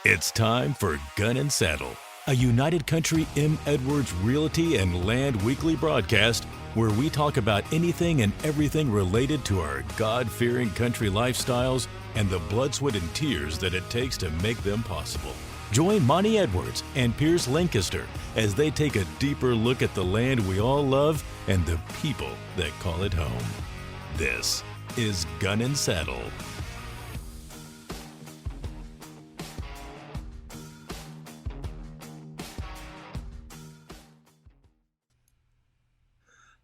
It's time for Gun and Saddle, a United Country M. Edwards Realty and Land weekly broadcast where we talk about anything and everything related to our God-fearing country lifestyles and the blood, sweat, and tears that it takes to make them possible. Join Monty Edwards and Pierce Lancaster as they take a deeper look at the land we all love and the people that call it home. This is Gun and Saddle.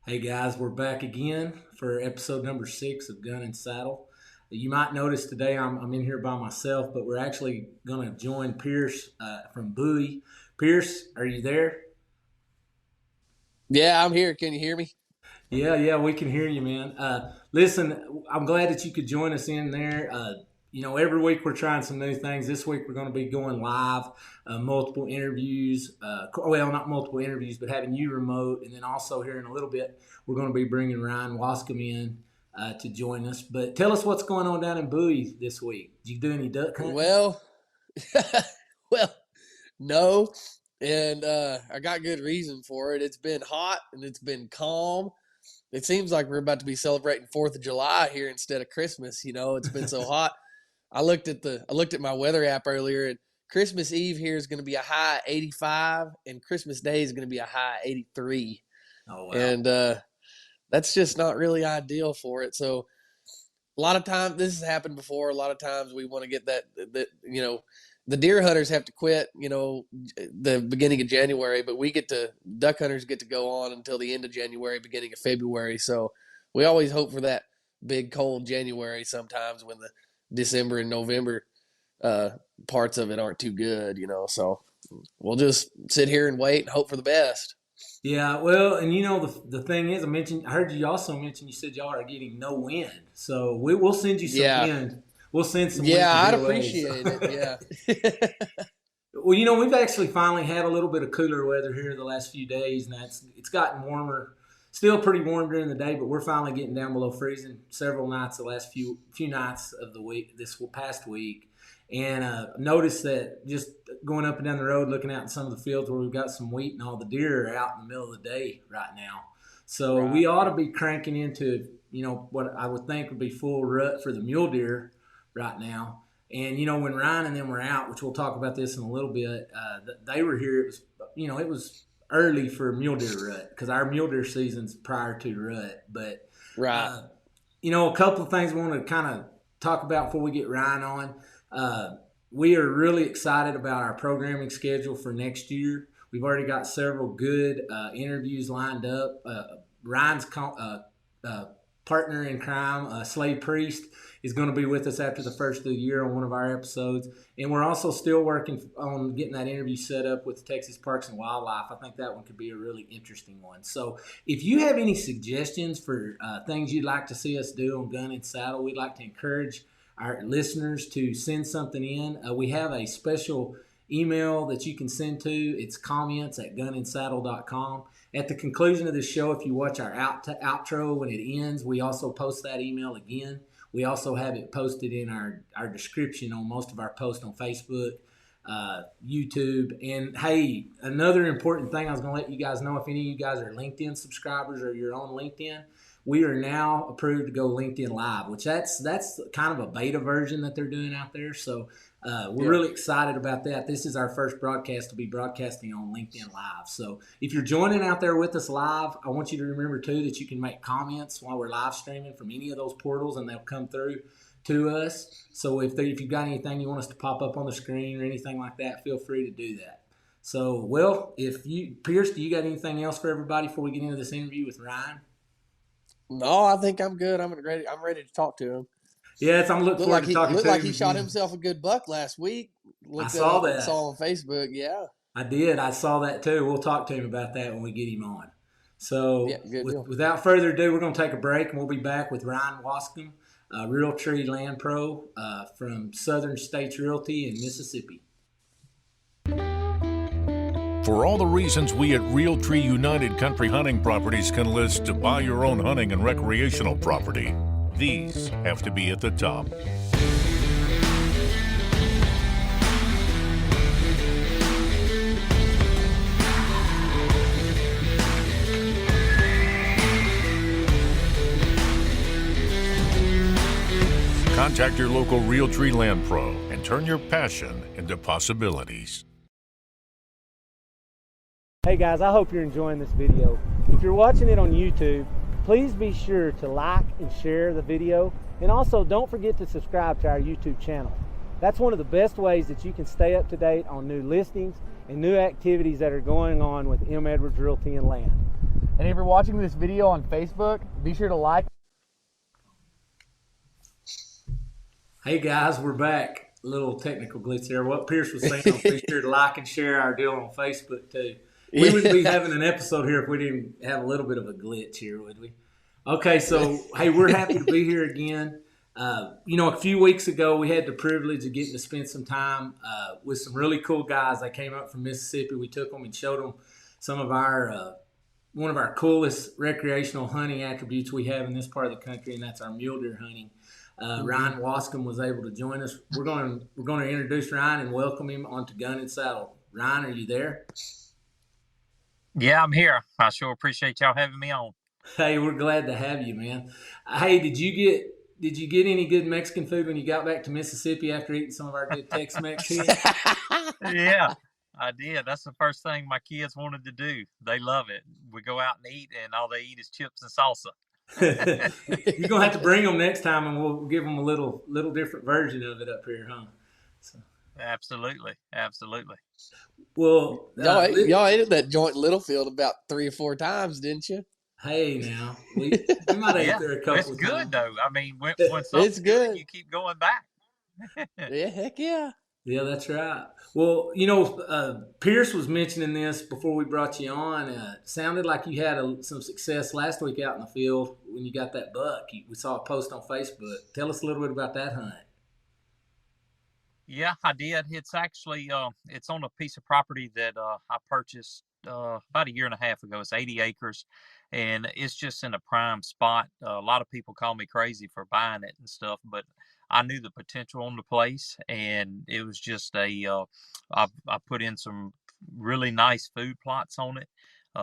Hey guys, we're back again for episode number 6 of Gun and Saddle. You might notice today I'm in here by myself, but we're actually going to join Pierce from Bowie. Pierce, are you there? Yeah, I'm here. Can you hear me? Yeah, we can hear you, man. Listen, I'm glad that you could join us in there. Every week we're trying some new things. This week we're going to be going live, multiple interviews. Not multiple interviews, but having you remote. And then also here in a little bit, we're going to be bringing Ryan Wascom in to join us. But tell us what's going on down in Bowie this week. Did you do any duck hunting? Well, no. And I got good reason for it. It's been hot and it's been calm. It seems like we're about to be celebrating 4th of July here instead of Christmas. You know, it's been so hot. I looked at my weather app earlier, and Christmas Eve here is going to be a high 85, and Christmas Day is going to be a high 83. Oh, wow. And that's just not really ideal for it. So a lot of times, this has happened before. A lot of times we want to get that the deer hunters have to quit, the beginning of January, but duck hunters get to go on until the end of January, beginning of February. So we always hope for that big cold January sometimes when the December and November parts of it aren't too good, so we'll just sit here and wait and hope for the best. Yeah, well, and the thing is, I heard you also mention, you said y'all are getting no wind, so we'll send you some wind. We'll send some wind. Yeah, I'd appreciate it, yeah. Well, we've actually finally had a little bit of cooler weather here the last few days, and it's gotten warmer. Still pretty warm during the day, but we're finally getting down below freezing several nights the last few nights of the week, this past week. And noticed that just going up and down the road, looking out in some of the fields where we've got some wheat and all the deer are out in the middle of the day right now. So we ought to be cranking into, what I would think would be full rut for the mule deer right now. And, when Ryan and them were out, which we'll talk about this in a little bit, they were here. It was early for mule deer rut because our mule deer season's prior to rut. But, right. A couple of things we want to kind of talk about before we get Ryan on. We are really excited about our programming schedule for next year. We've already got several good interviews lined up. Ryan's partner in crime, Slade Priest, is going to be with us after the first of the year on one of our episodes. And we're also still working on getting that interview set up with Texas Parks and Wildlife. I think that one could be a really interesting one. So if you have any suggestions for things you'd like to see us do on Gun and Saddle, we'd like to encourage our listeners to send something in. We have a special email that you can send to. It's comments@gunandsaddle.com. At the conclusion of this show, if you watch our outro when it ends, we also post that email again. We also have it posted in our description on most of our posts on Facebook, YouTube. And, hey, another important thing I was going to let you guys know, if any of you guys are LinkedIn subscribers or you're on LinkedIn, we are now approved to go LinkedIn Live, which that's kind of a beta version that they're doing out there. So we're really excited about that. This is our first broadcast to be broadcasting on LinkedIn Live. So if you're joining out there with us live, I want you to remember, too, that you can make comments while we're live streaming from any of those portals, and they'll come through to us. So if you've got anything you want us to pop up on the screen or anything like that, feel free to do that. So, Pierce, do you got anything else for everybody before we get into this interview with Ryan? No, I think I'm good. I'm ready to talk to him. Yeah, I'm looking forward to talking to him. Looked like he shot himself a good buck last week. I saw that. Saw on Facebook, yeah. I did. I saw that too. We'll talk to him about that when we get him on. So without further ado, we're going to take a break, and we'll be back with Ryan Wascom, Realtree Land Pro from Southern States Realty in Mississippi. For all the reasons we at Realtree United Country Hunting Properties can list to buy your own hunting and recreational property, these have to be at the top. Contact your local Realtree Land Pro and turn your passion into possibilities. Hey guys, I hope you're enjoying this video. If you're watching it on YouTube, please be sure to like and share the video, and also don't forget to subscribe to our YouTube channel. That's one of the best ways that you can stay up to date on new listings and new activities that are going on with M. Edwards Realty and Land. And if you're watching this video on Facebook, be sure to like. Hey guys, we're back. A little technical glitch there. What Pierce was saying, be sure to like and share our deal on Facebook too. We wouldn't be having an episode here if we didn't have a little bit of a glitch here, would we? Okay, so hey, we're happy to be here again. A few weeks ago, we had the privilege of getting to spend some time with some really cool guys that came up from Mississippi. We took them and showed them some of our one of our coolest recreational hunting attributes we have in this part of the country, and that's our mule deer hunting. Ryan Wascom was able to join us. We're going to introduce Ryan and welcome him onto Gun and Saddle. Ryan, are you there? Yeah, I'm here. I sure appreciate y'all having me on. Hey, we're glad to have you, man. Hey, did you get any good Mexican food when you got back to Mississippi after eating some of our good Tex-Mex here? Yeah, I did. That's the first thing my kids wanted to do. They love it. We go out and eat, and all they eat is chips and salsa. You're gonna have to bring them next time, and we'll give them a little different version of it up here, huh? So. Absolutely. Well, y'all ate at that joint in Littlefield about 3 or 4 times, didn't you? Hey, now we might have ate there a couple it's of good times. though. I mean, when something's good, you keep going back. Yeah, heck yeah. Yeah, that's right. Well, Pierce was mentioning this before we brought you on. Sounded like you had some success last week out in the field when you got that buck. We saw a post on Facebook. Tell us a little bit about that hunt. Yeah, I did. It's actually it's on a piece of property that I purchased about a year and a half ago. It's 80 acres, and it's just in a prime spot. A lot of people call me crazy for buying it and stuff, but I knew the potential on the place, and it was just I put in some really nice food plots on it,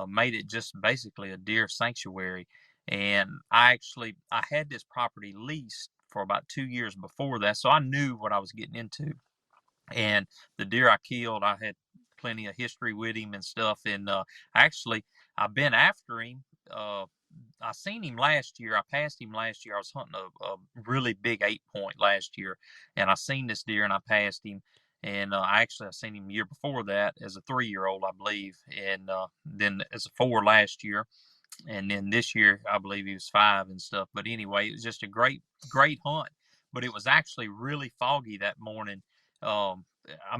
made it just basically a deer sanctuary. And I had this property leased for about 2 years before that, so I knew what I was getting into. And the deer I killed, I had plenty of history with him and stuff. And I've been after him. I seen him last year. I passed him last year. I was hunting a really big 8-point last year, and I seen this deer and I passed him. And I seen him the year before that as a 3-year-old, I believe, and then as a 4 last year. And then this year, I believe he was 5 and stuff. But anyway, it was just a great hunt. But it was actually really foggy that morning. I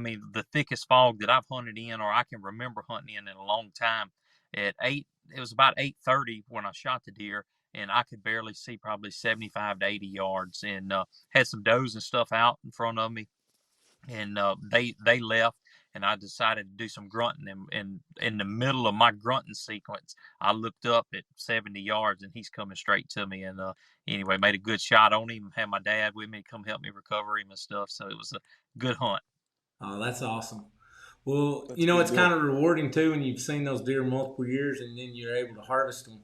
mean, the thickest fog that I've hunted in, or I can remember hunting in a long time. It was about 8:30 when I shot the deer, and I could barely see probably 75 to 80 yards, and had some does and stuff out in front of me. And they left, and I decided to do some grunting. And in the middle of my grunting sequence, I looked up at 70 yards, and he's coming straight to me. And anyway, made a good shot on him. Had my dad with me come help me recover him and stuff. So it was a good hunt. Oh, that's awesome. Well, it's kind of rewarding too when you've seen those deer multiple years, and then you're able to harvest them,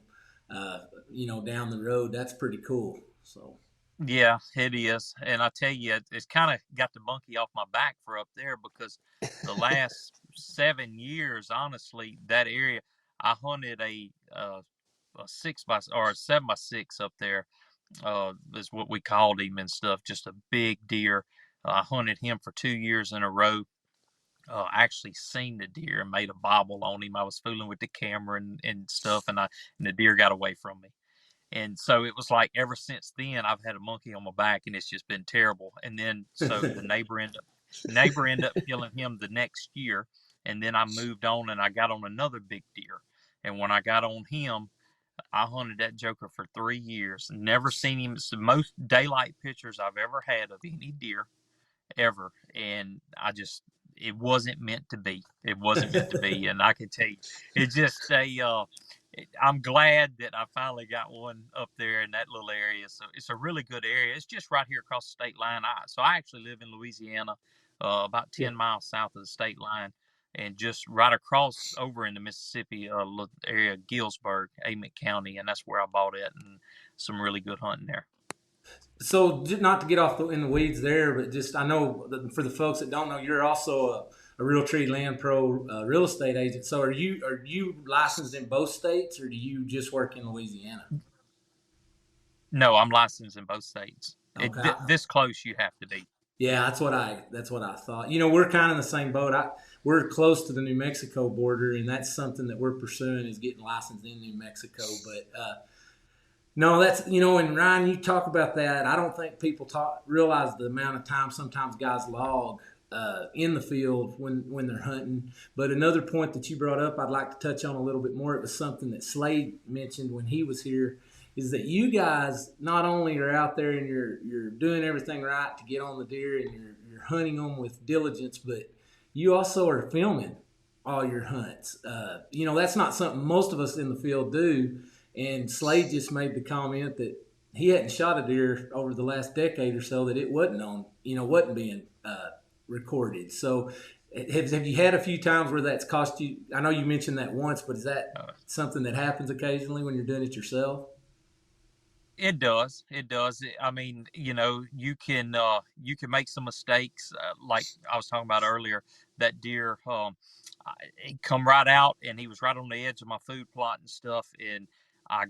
down the road. That's pretty cool. So. Yeah, it is. And I tell you, it's kind of got the monkey off my back for up there, because the last 7 years, honestly, that area, I hunted a 6x or a 7x6 up there, is what we called him and stuff. Just a big deer. I hunted him for 2 years in a row. Actually seen the deer and made a bobble on him. I was fooling with the camera and stuff, and the deer got away from me. And so it was like ever since then, I've had a monkey on my back, and it's just been terrible. And then so the neighbor ended up killing him the next year, and then I moved on and I got on another big deer. And when I got on him, I hunted that joker for 3 years. Never seen him. It's the most daylight pictures I've ever had of any deer ever. And it wasn't meant to be. It wasn't meant to be. And I can tell you, it's just I'm glad that I finally got one up there in that little area. So it's a really good area. It's just right here across the state line. So I actually live in Louisiana, about 10 miles south of the state line, and just right across over in the Mississippi area, Gillsburg, Amite County, and that's where I bought it, and some really good hunting there. So not to get off in the weeds there, but just I know for the folks that don't know, you're also a Realtree Land Pro real estate agent. So are you licensed in both states, or do you just work in Louisiana? No, I'm licensed in both states. Okay. This close, you have to be. Yeah, that's what I thought. We're kind of in the same boat. We're close to the New Mexico border, and that's something that we're pursuing is getting licensed in New Mexico. But no, that's and Ryan, you talk about that. I don't think people realize the amount of time sometimes guys log in the field when they're hunting. But another point that you brought up, I'd like to touch on a little bit more. It was something that Slade mentioned when he was here, is that you guys not only are out there and you're doing everything right to get on the deer and you're hunting them with diligence, but you also are filming all your hunts. That's not something most of us in the field do. And Slade just made the comment that he hadn't shot a deer over the last decade or so that it wasn't being recorded. So have you had a few times where that's cost you? I know you mentioned that once, but is that something that happens occasionally when you're doing it yourself? It does. It does. I mean, you can make some mistakes. Like I was talking about earlier, that deer, he come right out and he was right on the edge of my food plot and stuff. And I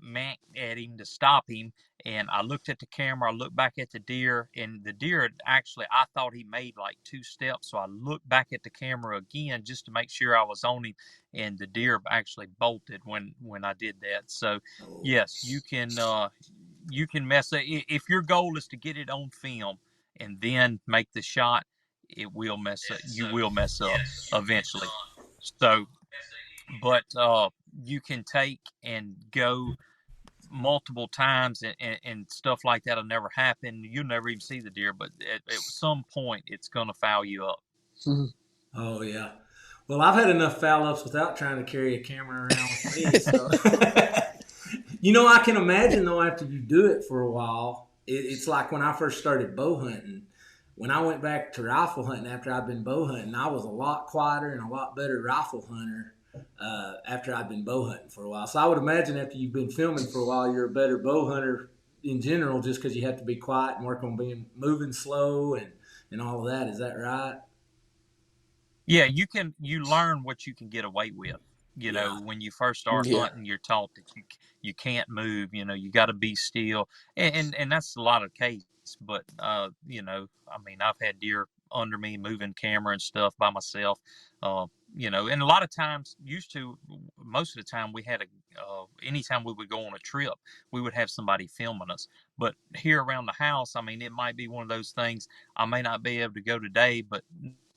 manked at him to stop him. And I looked at the camera, I looked back at the deer, and the deer had actually, I thought he made like 2 steps. So I looked back at the camera again just to make sure I was on him. And the deer actually bolted when I did that. So yes, you can mess up. If your goal is to get it on film and then make the shot, it will mess up. You will mess up eventually. So, but you can take and go multiple times and stuff like that'll never happen. You'll never even see the deer, but at some point it's going to foul you up. Oh yeah. Well, I've had enough foul ups without trying to carry a camera around with me. So. I can imagine though after you do it for a while, it's like when I first started bow hunting. When I went back to rifle hunting after I'd been bow hunting, I was a lot quieter and a lot better rifle hunter after I'd been bow hunting for a while. So I would imagine after you've been filming for a while, you're a better bow hunter in general, just because you have to be quiet and work on moving slow and all of that. Is that right? Yeah, you learn what you can get away with. When you first start hunting, you're taught that you can't move. You got to be still, and that's a lot of case. But I mean, I've had deer under me moving camera and stuff by myself. And a lot of times, most of the time, we had anytime we would go on a trip, we would have somebody filming us. But here around the house, I mean, it might be one of those things. I may not be able to go today, but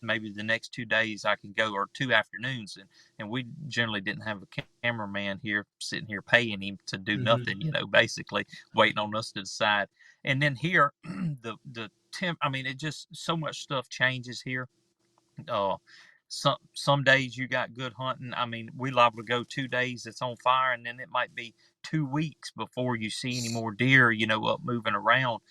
maybe the next 2 days I can go, or 2 afternoons, and we generally didn't have a cameraman here sitting here paying him to do nothing, basically waiting on us to decide. And then here, the temp, I mean, it just so much stuff changes here. Some days you got good hunting. I mean, we liable to go 2 days it's on fire, and then it might be 2 weeks before you see any more deer, up moving around.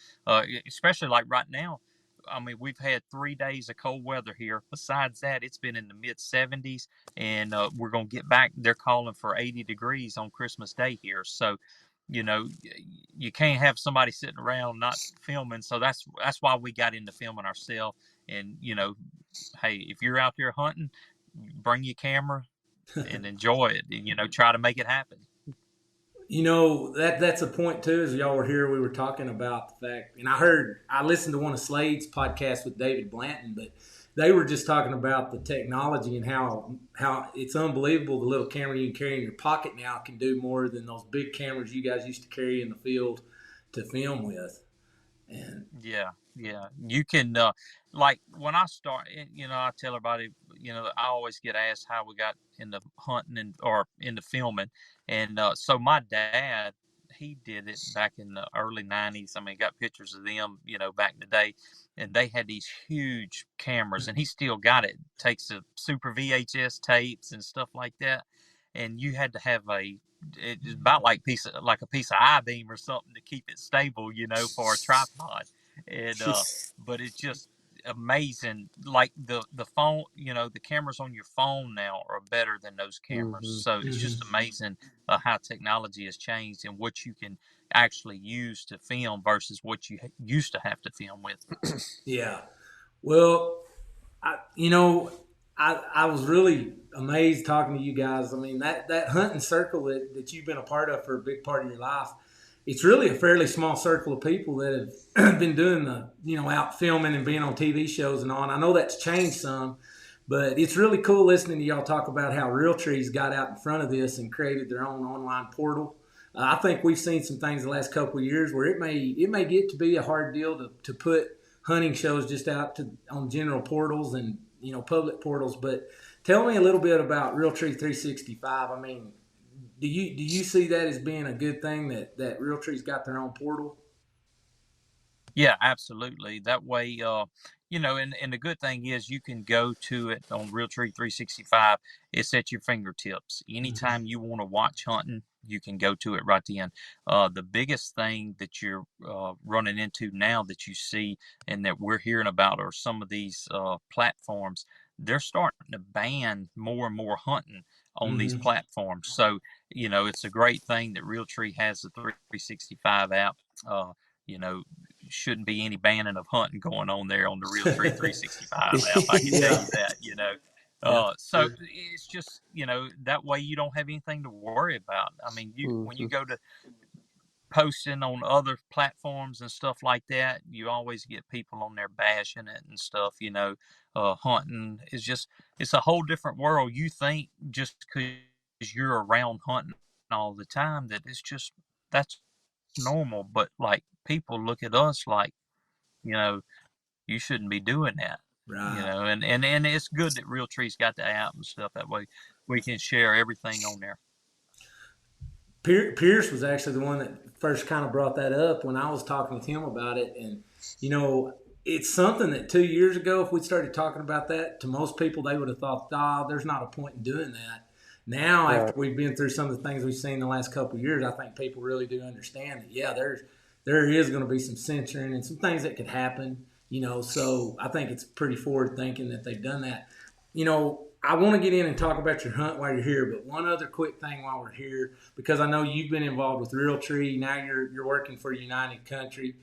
Especially like right now. I mean, we've had 3 days of cold weather here. Besides that, it's been in the mid 70s, and we're going to get back. They're calling for 80 degrees on Christmas Day here. So, you can't have somebody sitting around not filming. So that's why we got into filming ourselves. And, hey, if you're out there hunting, bring your camera and enjoy it, and, try to make it happen. That's a point too. As y'all were here, we were talking about the fact, and I listened to one of Slade's podcasts with David Blanton, but they were just talking about the technology and how it's unbelievable. The little camera you can carry in your pocket now can do more than those big cameras you guys used to carry in the field to film with. And yeah, you can like when I start, I tell everybody, I always get asked how we got into hunting or into filming, and so my dad, he did it back in the early 90s. I mean, got pictures of them, back in the day, and they had these huge cameras, and he still got it. Takes the super VHS tapes and stuff like that, and you had to have it's about like a piece of I-beam or something to keep it stable, for a tripod. And but it just, amazing. Like the phone, the cameras on your phone now are better than those cameras. Mm-hmm. So it's just amazing how technology has changed and what you can actually use to film versus what you used to have to film with. Yeah. Well, I was really amazed talking to you guys. I mean, that hunting circle that you've been a part of for a big part of your life, it's really a fairly small circle of people that have been doing the, out filming and being on TV shows and on. I know that's changed some, but it's really cool listening to y'all talk about how Realtree's got out in front of this and created their own online portal. I think we've seen some things the last couple of years where it may get to be a hard deal to put hunting shows just out on general portals and public portals. But tell me a little bit about Realtree 365. I mean, do you see that as being a good thing that Realtree's got their own portal? Yeah, absolutely. That way, and the good thing is you can go to it on Realtree 365. It's at your fingertips. Anytime you want to watch hunting, you can go to it right then. The biggest thing that you're running into now that you see and that we're hearing about are some of these platforms. They're starting to ban more and more hunting on these platforms. So, it's a great thing that Realtree has the 365 app. You know, shouldn't be any banning of hunting going on there on the Realtree 365 app. I can tell you that. Yeah. So it's just, that way you don't have anything to worry about. I mean, when you go to posting on other platforms and stuff like that, you always get people on there bashing it and stuff. Hunting is it's a whole different world. You think just because you're around hunting all the time that that's normal, but like people look at us like, you know, you shouldn't be doing that. Right. And it's good that Realtree's got the app and stuff. That way we can share everything on there. Pierce was actually the one that first kind of brought that up when I was talking with him about it. And, it's something that 2 years ago, if we started talking about that, to most people, they would have thought, there's not a point in doing that. Now, after we've been through some of the things we've seen the last couple of years, I think people really do understand that, there is going to be some censoring and some things that could happen, so I think it's pretty forward thinking that they've done that. I want to get in and talk about your hunt while you're here, but one other quick thing while we're here, because I know you've been involved with Realtree, now you're working for United Country.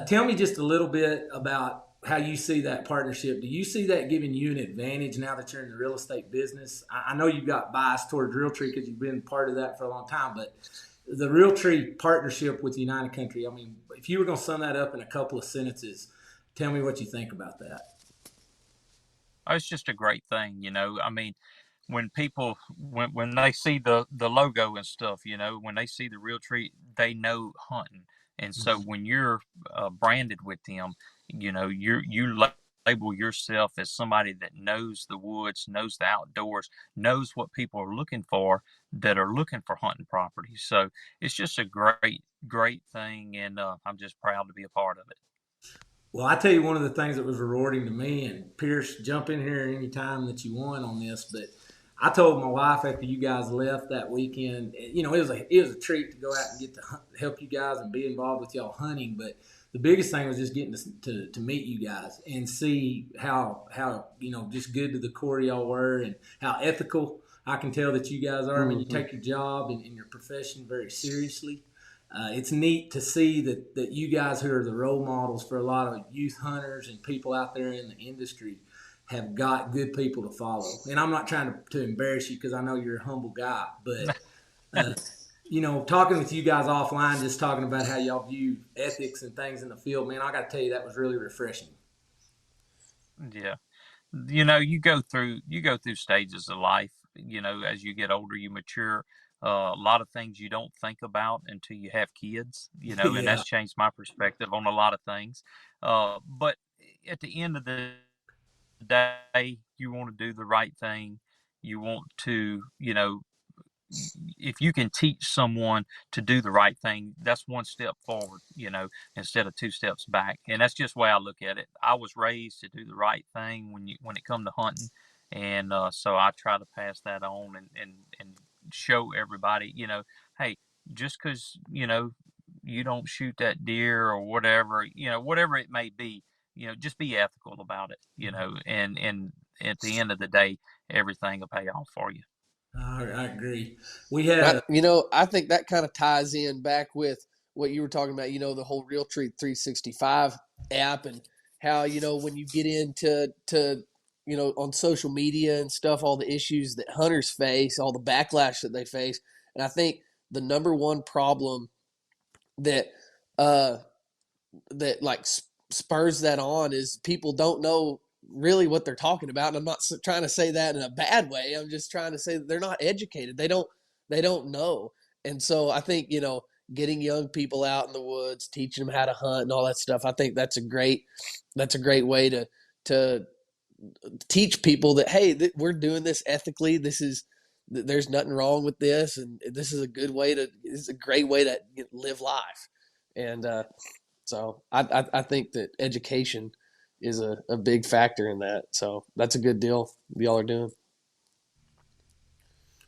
Tell me just a little bit about how you see that partnership. Do you see that giving you an advantage now that you're in the real estate business? I know you've got bias towards Realtree because you've been part of that for a long time, but the Realtree partnership with United Country, I mean, if you were going to sum that up in a couple of sentences, tell me what you think about that. Oh, it's just a great thing, I mean, when people when they see the logo and stuff, when they see the Realtree, they know hunting. And so when you're branded with them, you label yourself as somebody that knows the woods, knows the outdoors, knows what people are looking for that are looking for hunting properties. So it's just a great thing, and I'm just proud to be a part of it. Well, I tell you, one of the things that was rewarding to me, and Pierce, jump in here anytime that you want on this, but I told my wife after you guys left that weekend, it was a treat to go out and get to help you guys and be involved with y'all hunting. But the biggest thing was just getting to meet you guys and see how just good to the core y'all were and how ethical I can tell that you guys are. I mean, you take your job and your profession very seriously. It's neat to see that you guys who are the role models for a lot of youth hunters and people out there in the industry have got good people to follow. And I'm not trying to embarrass you because I know you're a humble guy, but talking with you guys offline, just talking about how y'all view ethics and things in the field, man, I got to tell you that was really refreshing. Yeah. You go through stages of life, as you get older, you mature. A lot of things you don't think about until you have kids, and that's changed my perspective on a lot of things. But at the end of the day, you want to do the right thing. You want to, if you can teach someone to do the right thing, that's one step forward, instead of two steps back. And that's just the way I look at it. I was raised to do the right thing when it comes to hunting. And so I try to pass that on and show everybody, hey, just because, you don't shoot that deer or whatever, whatever it may be, just be ethical about it, and at the end of the day, everything will pay off for you. I agree. We had I think that kind of ties in back with what you were talking about, the whole Realtree 365 app, and how, when you get into on social media and stuff, all the issues that hunters face, all the backlash that they face. And I think the number one problem that like spurs that on is people don't know really what they're talking about. And I'm not trying to say that in a bad way. I'm just trying to say that they're not educated. They don't know. And so I think, getting young people out in the woods, teaching them how to hunt and all that stuff, I think that's a great way to teach people that, hey, we're doing this ethically. There's nothing wrong with this. And this is a great way to live life. And, so I think that education is a big factor in that. So that's a good deal y'all are doing.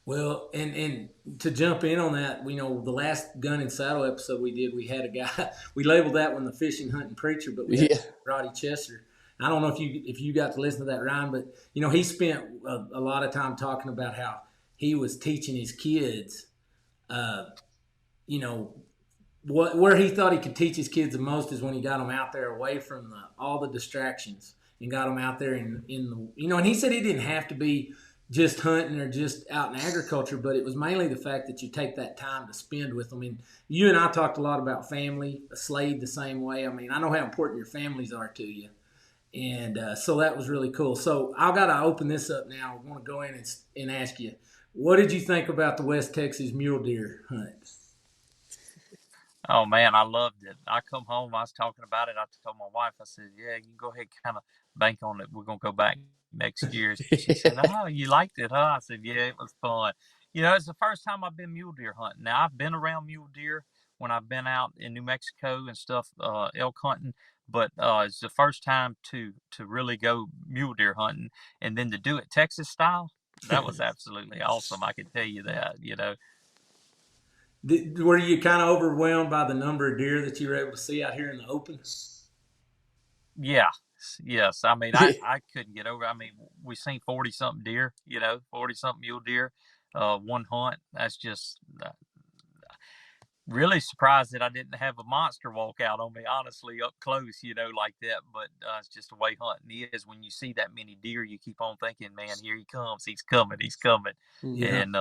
Well, and to jump in on that, the last Gun and Saddle episode we did, we had a guy, we labeled that one the fishing, hunting preacher, but we had Roddy Chester. I don't know if you got to listen to that, Ryan, but he spent a lot of time talking about how he was teaching his kids, where he thought he could teach his kids the most is when he got them out there away from all the distractions and got them out there in the, and he said he didn't have to be just hunting or just out in agriculture, but it was mainly the fact that you take that time to spend with them. And you and I talked a lot about family, Slade the same way. I mean, I know how important your families are to you. And so that was really cool. So I've got to open this up now. I want to go in and ask you, what did you think about the West Texas mule deer hunt? Oh man, I loved it. I come home, I was talking about it. I told my wife, I said, yeah, you can go ahead and kind of bank on it. We're going to go back next year. She said, oh, you liked it, huh? I said, yeah, it was fun. It's the first time I've been mule deer hunting. Now, I've been around mule deer when I've been out in New Mexico and stuff, elk hunting, but it's the first time to really go mule deer hunting, and then to do it Texas style. That was absolutely awesome. I can tell you that, Were you kind of overwhelmed by the number of deer that you were able to see out here in the open? Yeah. Yes. I mean, I couldn't get over. I mean, we seen 40-something deer, 40-something mule deer, one hunt. That's just really surprised that I didn't have a monster walk out on me, honestly, up close, like that. But it's just the way hunting is. When you see that many deer, you keep on thinking, man, here he comes. He's coming. He's coming. Yeah. And,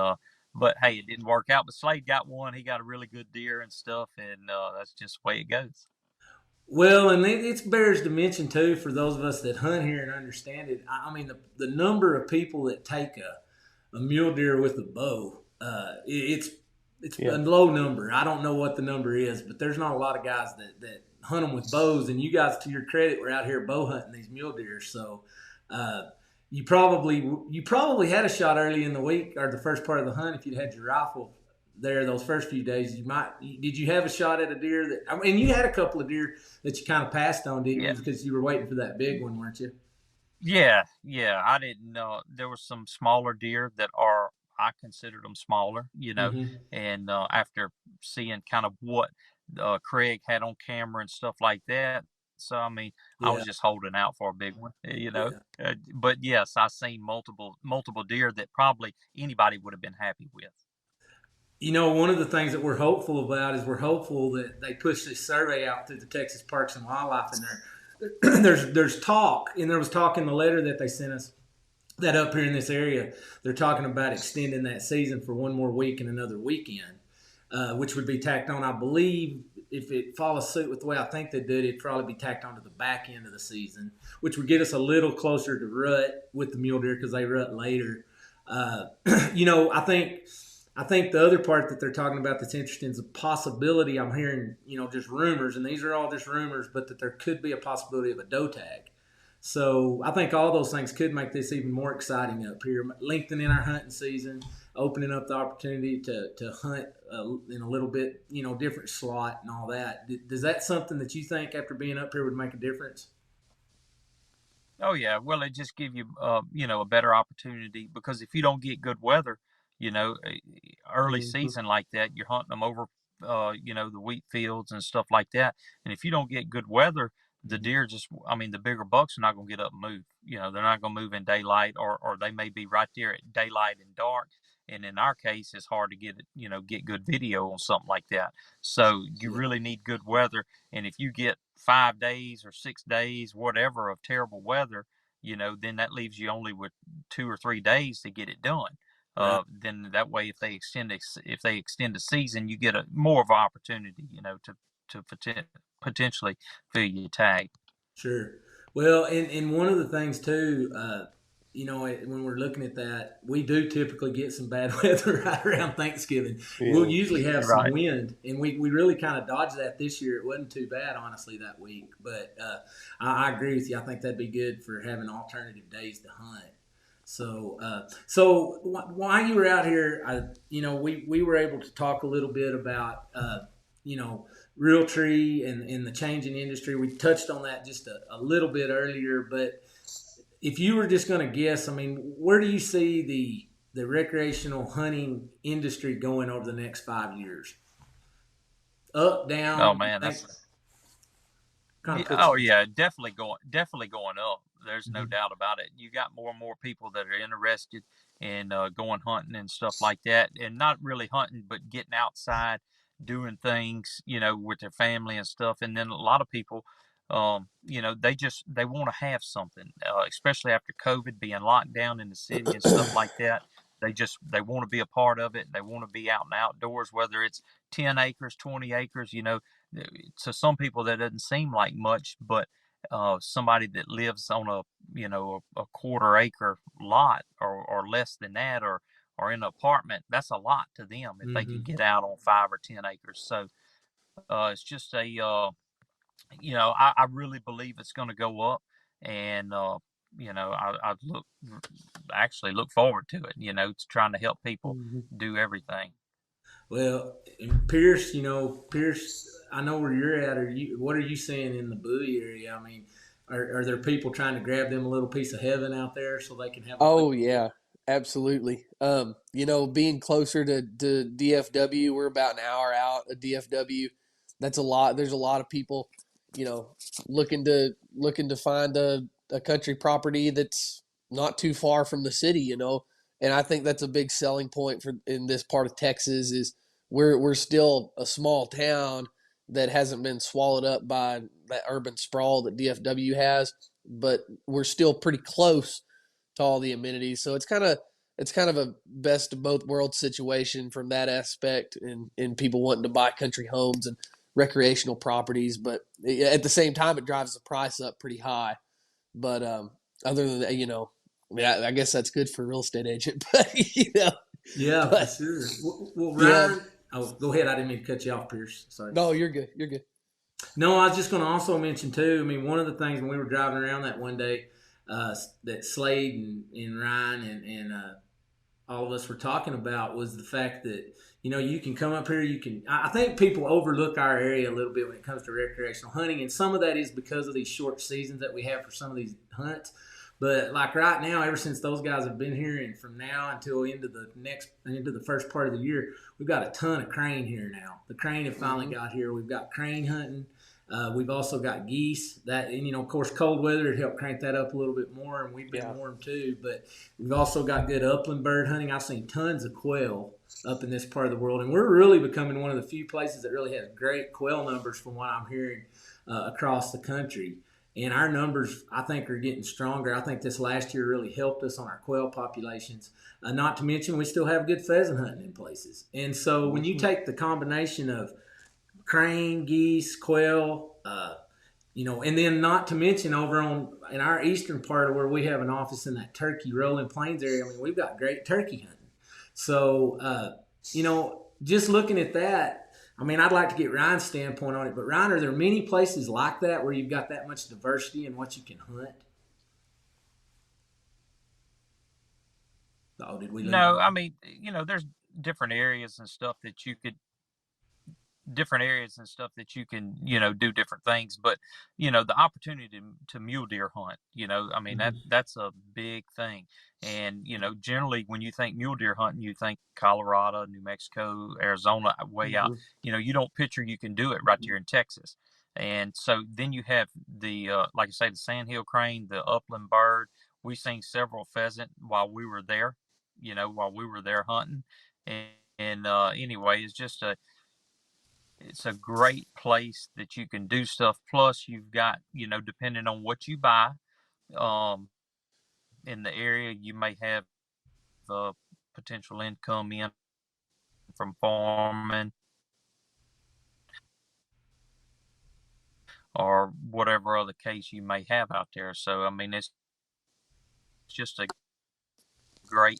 but hey, it didn't work out. But Slade got one. He got a really good deer and stuff. And that's just the way it goes. Well, and it bears to mention, too, for those of us that hunt here and understand it, I mean, the number of people that take a mule deer with a bow, it's a low number. I don't know what the number is, but there's not a lot of guys that hunt them with bows. And you guys, to your credit, were out here bow hunting these mule deer. So you probably had a shot early in the week or the first part of the hunt if you'd had your rifle there those first few days. Did you have a shot at a deer and you had a couple of deer that you kind of passed on, didn't you? Because you were waiting for that big one, weren't you? Yeah. I didn't know. There were some smaller deer that I considered them smaller, and after seeing kind of what Craig had on camera and stuff like that. So, I mean, I was just holding out for a big one, but yes, I seen multiple deer that probably anybody would have been happy with. One of the things that we're hopeful about is we're hopeful that they push this survey out through the Texas Parks and Wildlife, and there's talk, and there was talk in the letter that they sent us that up here in this area, they're talking about extending that season for one more week and another weekend, which would be tacked on, I believe, if it follows suit with the way I think they did, it'd probably be tacked on to the back end of the season, which would get us a little closer to rut with the mule deer because they rut later. I think the other part that they're talking about that's interesting is a possibility. I'm hearing, just rumors, and these are all just rumors, but that there could be a possibility of a doe tag. So I think all those things could make this even more exciting up here, lengthening our hunting season, opening up the opportunity to hunt in a little bit, different slot and all that. Does that something that you think after being up here would make a difference? Oh yeah, well, it just give you, a better opportunity, because if you don't get good weather, early season like that, you're hunting them over, the wheat fields and stuff like that. And if you don't get good weather, the deer just, I mean, the bigger bucks are not going to get up and move. They're not going to move in daylight, or they may be right there at daylight and dark. And in our case, it's hard to get good video on something like that. So you Yeah. really need good weather. And if you get 5 days or 6 days, whatever, of terrible weather, then that leaves you only with 2 or 3 days to get it done. Right. Then that way, if they extend the season, you get more of an opportunity, to potentially fill your tag. Sure. Well, and one of the things too, when we're looking at that, we do typically get some bad weather right around Thanksgiving. Yeah. We'll usually have some Right. wind, and we really kind of dodged that this year. It wasn't too bad, honestly, that week. But I agree with you. I think that'd be good for having alternative days to hunt. So while you were out here, we were able to talk a little bit about, Realtree and the changing industry. We touched on that just a little bit earlier, but if you were just going to guess, I mean, where do you see the recreational hunting industry going over the next 5 years? Up, down? Oh man, that's yeah, definitely going up. There's no doubt about it. You got more and more people that are interested in going hunting and stuff like that, and not really hunting, but getting outside, doing things, with their family and stuff. And then a lot of people, they want to have something, especially after COVID, being locked down in the city and stuff like that. They want to be a part of it. They want to be out and outdoors, whether it's 10 acres, 20 acres. To some people that doesn't seem like much, but somebody that lives on a quarter acre lot, or less than that, or in an apartment, that's a lot to them if they can get out on 5 or 10 acres. So it's just I really believe it's going to go up, and I look forward to it. To trying to help people do everything. Well, and Pierce, I know where you're at. What are you seeing in the Bowie area? I mean, are there people trying to grab them a little piece of heaven out there so they can have? Yeah, absolutely. Being closer to DFW, we're about an hour out of DFW. That's a lot. There's a lot of people, looking to find a country property that's not too far from the city, And I think that's a big selling point in this part of Texas is we're still a small town that hasn't been swallowed up by that urban sprawl that DFW has, but we're still pretty close to all the amenities. So it's kind of a best of both worlds situation from that aspect, and people wanting to buy country homes and recreational properties, but at the same time it drives the price up pretty high. But other than that, I guess that's good for a real estate agent. But yeah, for sure. Well, Ryan, go ahead. I didn't mean to cut you off, Pierce. Sorry. No, you're good. You're good. No, I was just going to also mention too. I mean, one of the things when we were driving around that one day, that Slade and Ryan and all of us were talking about was the fact that you can come up here. I think people overlook our area a little bit when it comes to recreational hunting, and some of that is because of these short seasons that we have for some of these hunts. But like right now, ever since those guys have been here, and from now until into the first part of the year, we've got a ton of crane here now. The crane have finally got here. We've got crane hunting. We've also got geese. That, and of course, cold weather would help crank that up a little bit more, and we've been warm too. But we've also got good upland bird hunting. I've seen tons of quail up in this part of the world, and we're really becoming one of the few places that really has great quail numbers from what I'm hearing across the country. And our numbers, I think, are getting stronger. I think this last year really helped us on our quail populations. Not to mention, we still have good pheasant hunting in places. And so when you take the combination of crane, geese, quail, and then not to mention over in our eastern part of where we have an office in that Turkey Rolling Plains area, I mean, we've got great turkey hunting. So, just looking at that, I mean, I'd like to get Ryan's standpoint on it, but Ryan, are there many places like that where you've got that much diversity in what you can hunt? Oh, did we? No, I mean, there's different areas and stuff that you can do different things, but the opportunity to mule deer hunt, I mean, that's a big thing. And generally when you think mule deer hunting, you think Colorado, New Mexico, Arizona, way out. You don't picture you can do it right here in Texas. And so then you have the like I say, the sandhill crane, the upland bird. We seen several pheasant while we were there, while we were there hunting. And anyway, it's a great place that you can do stuff. Plus, you've got, depending on what you buy, um, in the area, you may have potential income in from farming or whatever other case you may have out there. So, I mean, it's just great,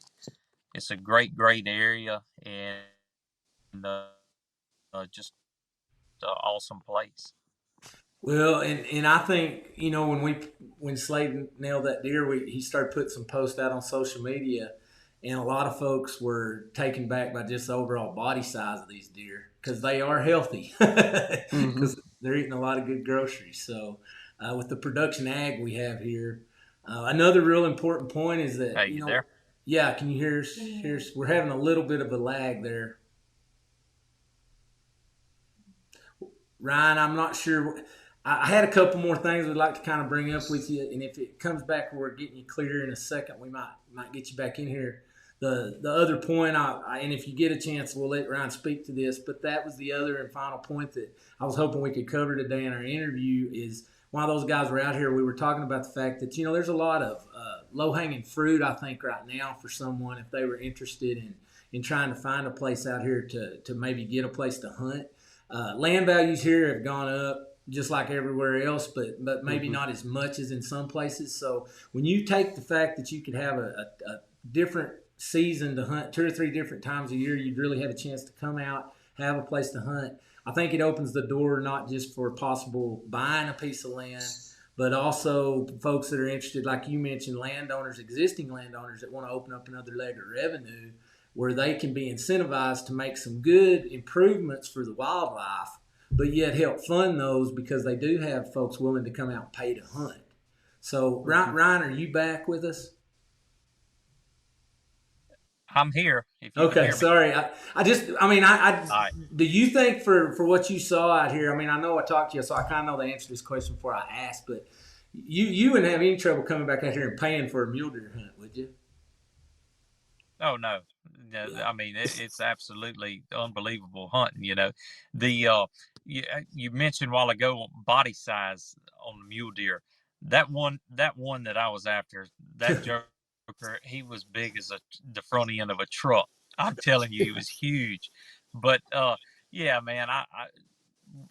it's a great area, and just an awesome place. Well, and I think when Slade nailed that deer, he started putting some posts out on social media, and a lot of folks were taken back by just the overall body size of these deer because they are healthy because they're eating a lot of good groceries. So with the production ag we have here, another real important point is that Hey, you there? Yeah, can you hear us? We're having a little bit of a lag there. Ryan, I'm not sure. I had a couple more things we'd like to kind of bring up with you, and if it comes back where we're getting you clear in a second, we might get you back in here. The other point, and if you get a chance, we'll let Ryan speak to this, but that was the other and final point that I was hoping we could cover today in our interview is while those guys were out here, we were talking about the fact that, there's a lot of low-hanging fruit, I think, right now for someone if they were interested in trying to find a place out here to maybe get a place to hunt. Land values here have gone up just like everywhere else, but maybe not as much as in some places. So when you take the fact that you could have a different season to hunt 2 or 3 different times a year, you'd really have a chance to come out, have a place to hunt. I think it opens the door not just for possible buying a piece of land, but also folks that are interested, like you mentioned, existing landowners that want to open up another leg of revenue where they can be incentivized to make some good improvements for the wildlife, but yet help fund those because they do have folks willing to come out and pay to hunt. So, Ryan, are you back with us? I'm here. If you can hear me. Sorry. Right. Do you think for what you saw out here? I mean, I know I talked to you, so I kind of know the answer to this question before I asked, but you wouldn't have any trouble coming back out here and paying for a mule deer hunt, would you? Oh no. I mean, it's absolutely unbelievable hunting. You mentioned a while ago body size on the mule deer. That one that I was after, that joker, he was big as the front end of a truck. I'm telling you, he was huge. But yeah, man, I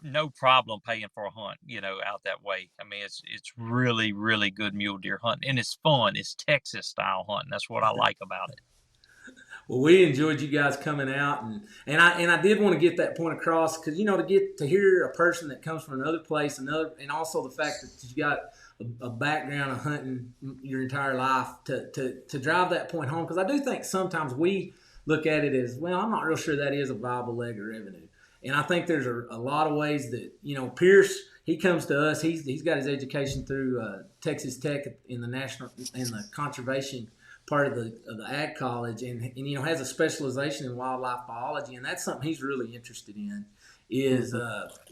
no problem paying for a hunt, out that way. I mean, it's really, really good mule deer hunting, and it's fun. It's Texas style hunting. That's what I like about it. Well, we enjoyed you guys coming out, and I did want to get that point across because to get to hear a person that comes from another place, and also the fact that you got a background of hunting your entire life to drive that point home, because I do think sometimes we look at it as, well, I'm not real sure that is a viable leg of revenue, and I think there's a lot of ways that Pierce, he comes to us, he's got his education through Texas Tech in the conservation part of the ag college, and has a specialization in wildlife biology, and that's something he's really interested in is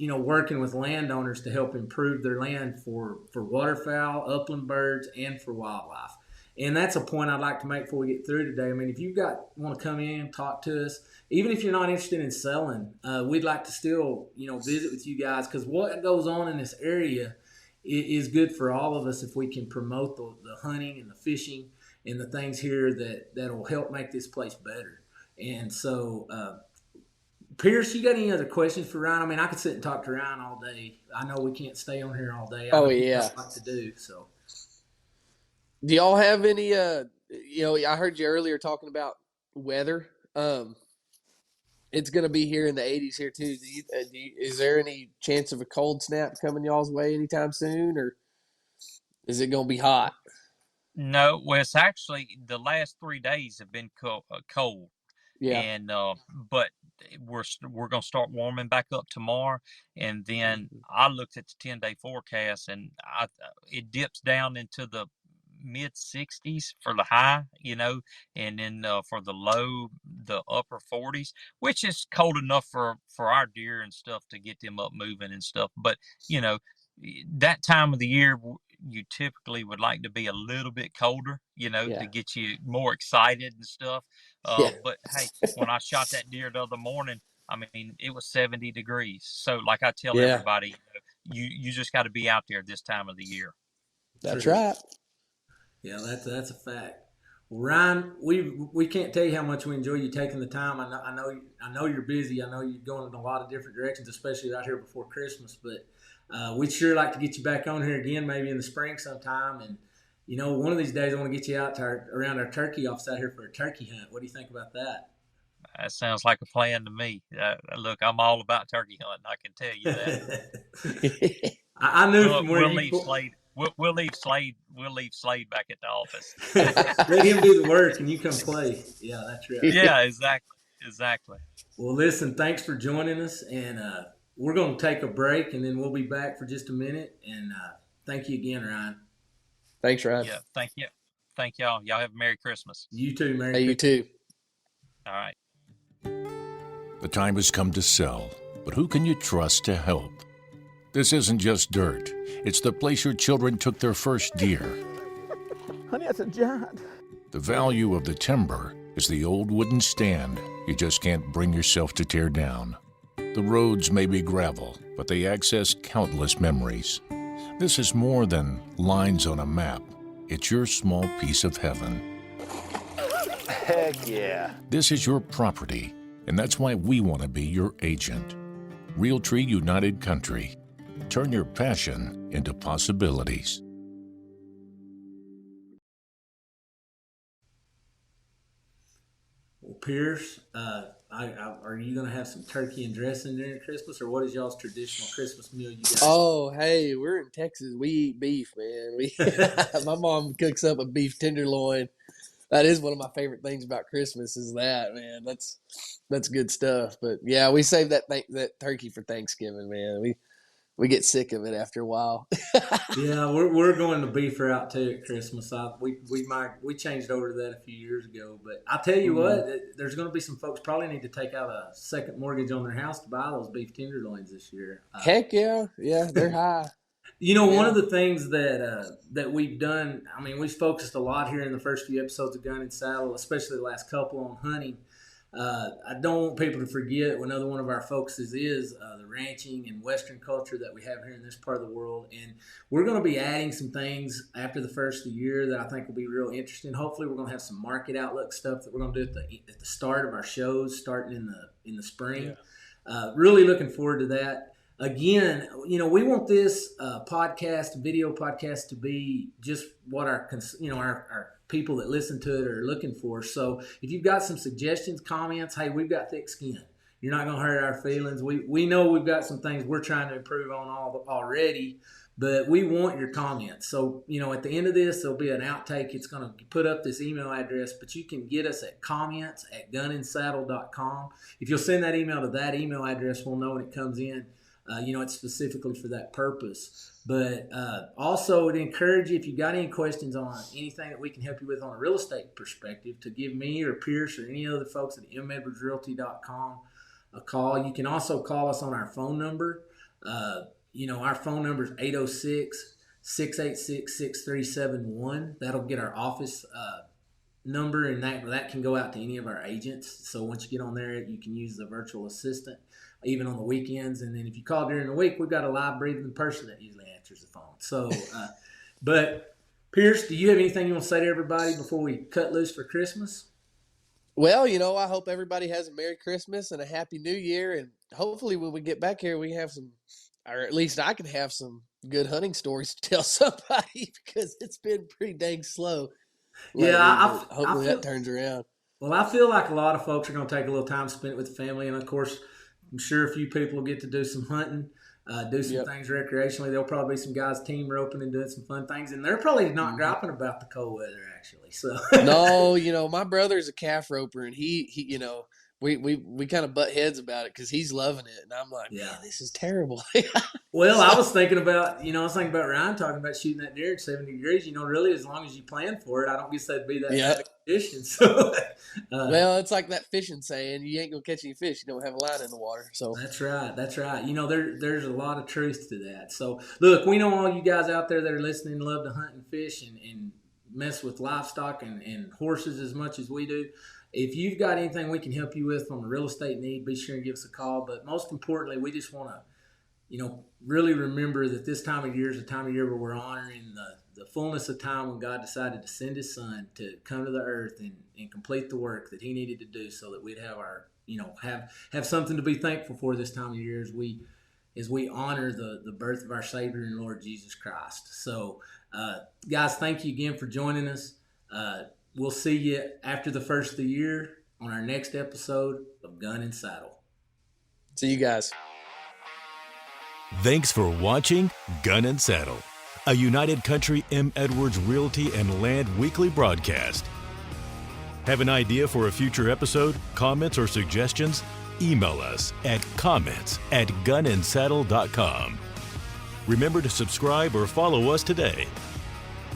working with landowners to help improve their land for waterfowl, upland birds, and for wildlife. And that's a point I'd like to make before we get through today. I mean, if you want to come in, talk to us, even if you're not interested in selling, we'd like to still visit with you guys, because what goes on in this area is good for all of us if we can promote the hunting and the fishing and the things here that'll help make this place better. And so, Pierce, you got any other questions for Ryan? I mean, I could sit and talk to Ryan all day. I know we can't stay on here all day. That's what to do. So, do y'all have any? I heard you earlier talking about weather. It's going to be here in the 80s here too. Is there any chance of a cold snap coming y'all's way anytime soon, or is it going to be hot? No, well, it's actually the last 3 days have been cold. Yeah. And but we're gonna start warming back up tomorrow, and then I looked at the 10-day forecast, and it dips down into the mid 60s for the high, and then for the low, the upper 40s, which is cold enough for our deer and stuff to get them up moving and stuff. But that time of the year, you typically would like to be a little bit colder, to get you more excited and stuff. But hey, when I shot that deer the other morning, I mean, it was 70 degrees. So like I tell everybody, you just got to be out there this time of the year. That's right. Yeah, that's a fact. Well, Ryan, we can't tell you how much we enjoy you taking the time. I know you're busy. I know you're going in a lot of different directions, especially out here before Christmas. But we'd sure like to get you back on here again, maybe in the spring sometime. And one of these days I want to get you out to around our turkey office out here for a turkey hunt. What do you think about that? That sounds like a plan to me. Look, I'm all about turkey hunting. I can tell you that. I knew from where we'll leave Slade. We'll leave Slade. We'll leave Slade back at the office. Let him do the work, and you come play. Yeah, that's right. Yeah, exactly. Well, listen, thanks for joining us, and we're going to take a break, and then we'll be back for just a minute. And thank you again, Ryan. Thanks, Ryan. Yeah, thank y'all. Y'all have a Merry Christmas. You too, Merry Christmas. You too. All right. The time has come to sell, but who can you trust to help? This isn't just dirt. It's the place your children took their first deer. Honey, that's a giant. The value of the timber is the old wooden stand you just can't bring yourself to tear down. The roads may be gravel, but they access countless memories. This is more than lines on a map. It's your small piece of heaven. Heck yeah. This is your property, and that's why we want to be your agent. Realtree United Country. Turn your passion into possibilities. Well, Pierce, are you going to have some turkey and dressing during Christmas, or what is y'all's traditional Christmas meal you guys? Oh, hey, we're in Texas. We eat beef, man. My mom cooks up a beef tenderloin. That is one of my favorite things about Christmas is that, man. That's good stuff. But yeah, we save that turkey for Thanksgiving, man. We get sick of it after a while. Yeah, we're going to beef route too at Christmas. We changed over to that a few years ago. But I tell you what, there's going to be some folks probably need to take out a second mortgage on their house to buy those beef tenderloins this year. Heck yeah, they're high. One of the things that we've done, I mean, we've focused a lot here in the first few episodes of Gun and Saddle, especially the last couple on hunting. I don't want people to forget another one of our focuses is the ranching and Western culture that we have here in this part of the world. And we're going to be adding some things after the first of the year that I think will be real interesting. Hopefully we're going to have some market outlook stuff that we're going to do at the start of our shows starting in the spring. Yeah. Really looking forward to that. Again, we want this video podcast to be just what our people that listen to it are looking for. So if you've got some suggestions, comments, hey, we've got thick skin. You're not going to hurt our feelings. We know we've got some things we're trying to improve on already, but we want your comments. So, at the end of this, there'll be an outtake. It's going to put up this email address, but you can get us at comments@gunandsaddle.com. If you'll send that email to that email address, we'll know when it comes in. It's specifically for that purpose. But also, I'd encourage you, if you've got any questions on anything that we can help you with on a real estate perspective, to give me or Pierce or any other folks at medwardsrealty.com a call. You can also call us on our phone number. Our phone number is 806-686-6371. That'll get our office number, and that can go out to any of our agents. So once you get on there, you can use the virtual assistant, even on the weekends. And then if you call during the week, we've got a live breathing person that usually answers the phone. So, but Pierce, do you have anything you want to say to everybody before we cut loose for Christmas? Well, I hope everybody has a Merry Christmas and a Happy New Year. And hopefully when we get back here, we have some, or at least I can have some good hunting stories to tell somebody because it's been pretty dang slow. Yeah, hopefully that turns around. Well, I feel like a lot of folks are going to take a little time spent with the family. And, of course, I'm sure a few people will get to do some hunting, do some things recreationally. There'll probably be some guys team roping and doing some fun things. And they're probably not griping about the cold weather, actually. So No, my brother's a calf roper, and he we kind of butt heads about it because he's loving it, and I'm like, man, this is terrible. Well, I was thinking about Ryan talking about shooting that deer at 70 degrees. Really, as long as you plan for it, I don't guess that'd be that bad of condition. So, well, it's like that fishing saying, you ain't gonna catch any fish, you don't have a line in the water. So that's right. There's a lot of truth to that. So look, we know all you guys out there that are listening love to hunt and fish and mess with livestock and horses as much as we do. If you've got anything we can help you with from a real estate need, be sure and give us a call. But most importantly, we just want to really remember that this time of year is a time of year where we're honoring the fullness of time when God decided to send his son to come to the earth and complete the work that he needed to do so that we'd have our, have something to be thankful for this time of year as we honor the birth of our Savior and Lord Jesus Christ. So, guys, thank you again for joining us. We'll see you after the first of the year on our next episode of Gun and Saddle. See you guys. Thanks for watching Gun and Saddle, a United Country M. Edwards Realty and Land weekly broadcast. Have an idea for a future episode, comments, or suggestions? Email us at comments@gunandsaddle.com. Remember to subscribe or follow us today.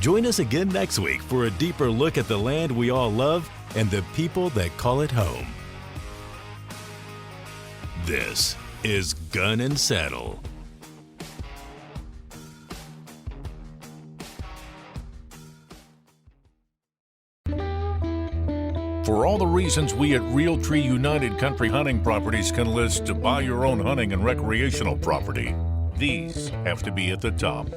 Join us again next week for a deeper look at the land we all love and the people that call it home. This is Gun and Saddle. For all the reasons we at Realtree United Country Hunting Properties can list to buy your own hunting and recreational property, these have to be at the top.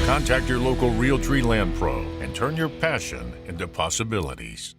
Contact your local Realtree Land Pro and turn your passion into possibilities.